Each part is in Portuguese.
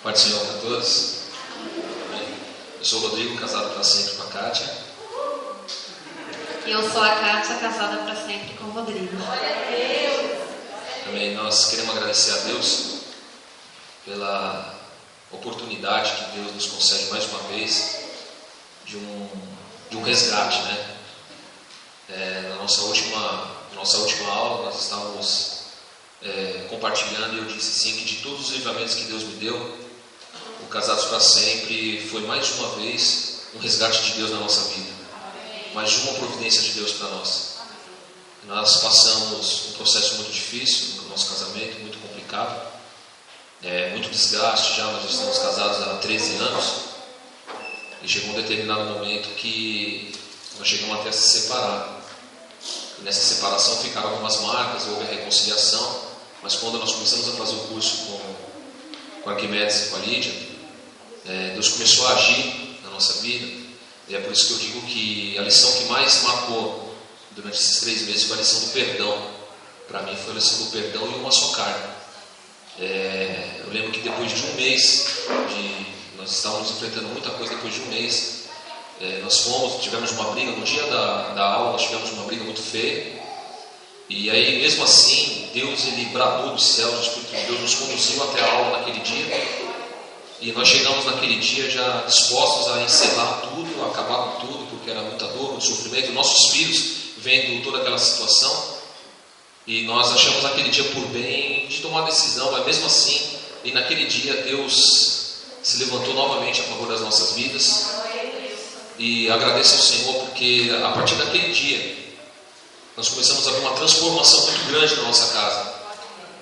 Pai do Senhor para todos. Amém. Eu sou o Rodrigo, casado para sempre com a Kátia. E eu sou a Kátia, casada para sempre com o Rodrigo. Amém. Nós queremos agradecer a Deus pela oportunidade que Deus nos concede mais uma vez de um resgate, né? Na nossa última aula nós estávamos compartilhando e eu disse sim que de todos os livramentos que Deus me deu, o Casados para Sempre foi mais uma vez um resgate de Deus na nossa vida, mais uma providência de Deus para nós. Nós passamos um processo muito difícil no nosso casamento, muito complicado, muito desgaste já. Nós estamos casados há 13 anos e chegou um determinado momento que nós chegamos até a se separar. E nessa separação ficaram algumas marcas, houve a reconciliação, mas quando nós começamos a fazer o curso com Arquimedes e com a Lídia, Deus começou a agir na nossa vida. E é por isso que eu digo que a lição que mais marcou durante esses 3 meses foi a lição do perdão. Para mim foi a lição do perdão e uma só carne. Eu lembro que depois de um mês, nós estávamos enfrentando muita coisa. Depois de um mês, nós tivemos uma briga, no dia da aula nós tivemos uma briga muito feia. E aí mesmo assim, Deus ele bradou dos céus, o Espírito de Deus nos conduziu até a aula naquele dia. E nós chegamos naquele dia já dispostos a encerrar tudo, a acabar com tudo, porque era muita dor, muito sofrimento. Nossos filhos vendo toda aquela situação, e nós achamos naquele dia por bem de tomar decisão, mas mesmo assim, e naquele dia Deus se levantou novamente a favor das nossas vidas. E agradeço ao Senhor porque a partir daquele dia nós começamos a ver uma transformação muito grande na nossa casa.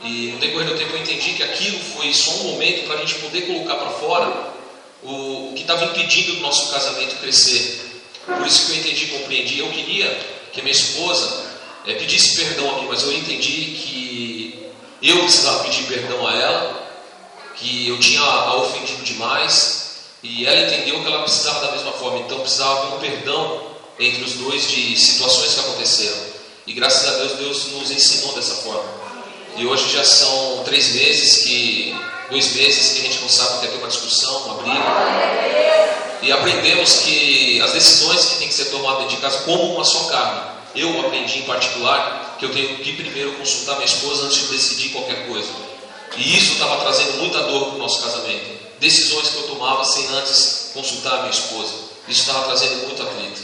E no decorrer do tempo eu entendi que aquilo foi só um momento para a gente poder colocar para fora o que estava impedindo o nosso casamento crescer. Por isso que eu entendi e compreendi. Eu queria que a minha esposa pedisse perdão a mim, mas eu entendi que eu precisava pedir perdão a ela, que eu tinha a ofendido demais, e ela entendeu que ela precisava da mesma forma. Então precisava haver um perdão entre os dois de situações que aconteceram. E graças a Deus, Deus nos ensinou dessa forma. E hoje já são 2 meses que a gente não sabe que tem uma discussão, uma briga. E aprendemos que as decisões que tem que ser tomadas dentro de casa como uma só carne. Eu aprendi em particular que eu tenho que primeiro consultar minha esposa antes de decidir qualquer coisa. E isso estava trazendo muita dor para o nosso casamento. Decisões que eu tomava sem antes consultar a minha esposa. Isso estava trazendo muito atrito.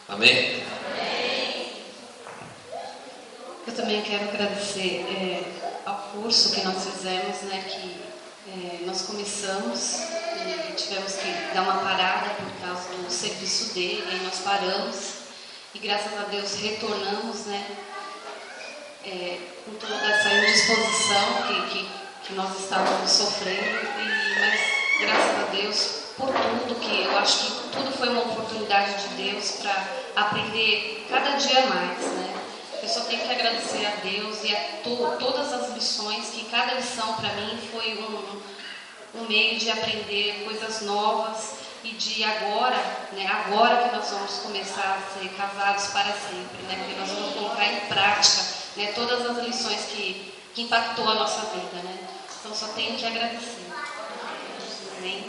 Amém? Eu também quero agradecer ao curso que nós fizemos, né, que nós começamos e tivemos que dar uma parada por causa do serviço dele, e nós paramos e graças a Deus retornamos, né, com toda essa indisposição que nós estávamos sofrendo, mas graças a Deus por tudo, que eu acho que tudo foi uma oportunidade de Deus para aprender cada dia mais, né? Eu só tenho que agradecer a Deus e a todas as lições, que cada lição para mim foi um meio de aprender coisas novas e de agora que nós vamos começar a ser casados para sempre, né? Porque nós vamos colocar em prática, né, todas as lições que impactou a nossa vida, né? Então só tenho que agradecer. Amém?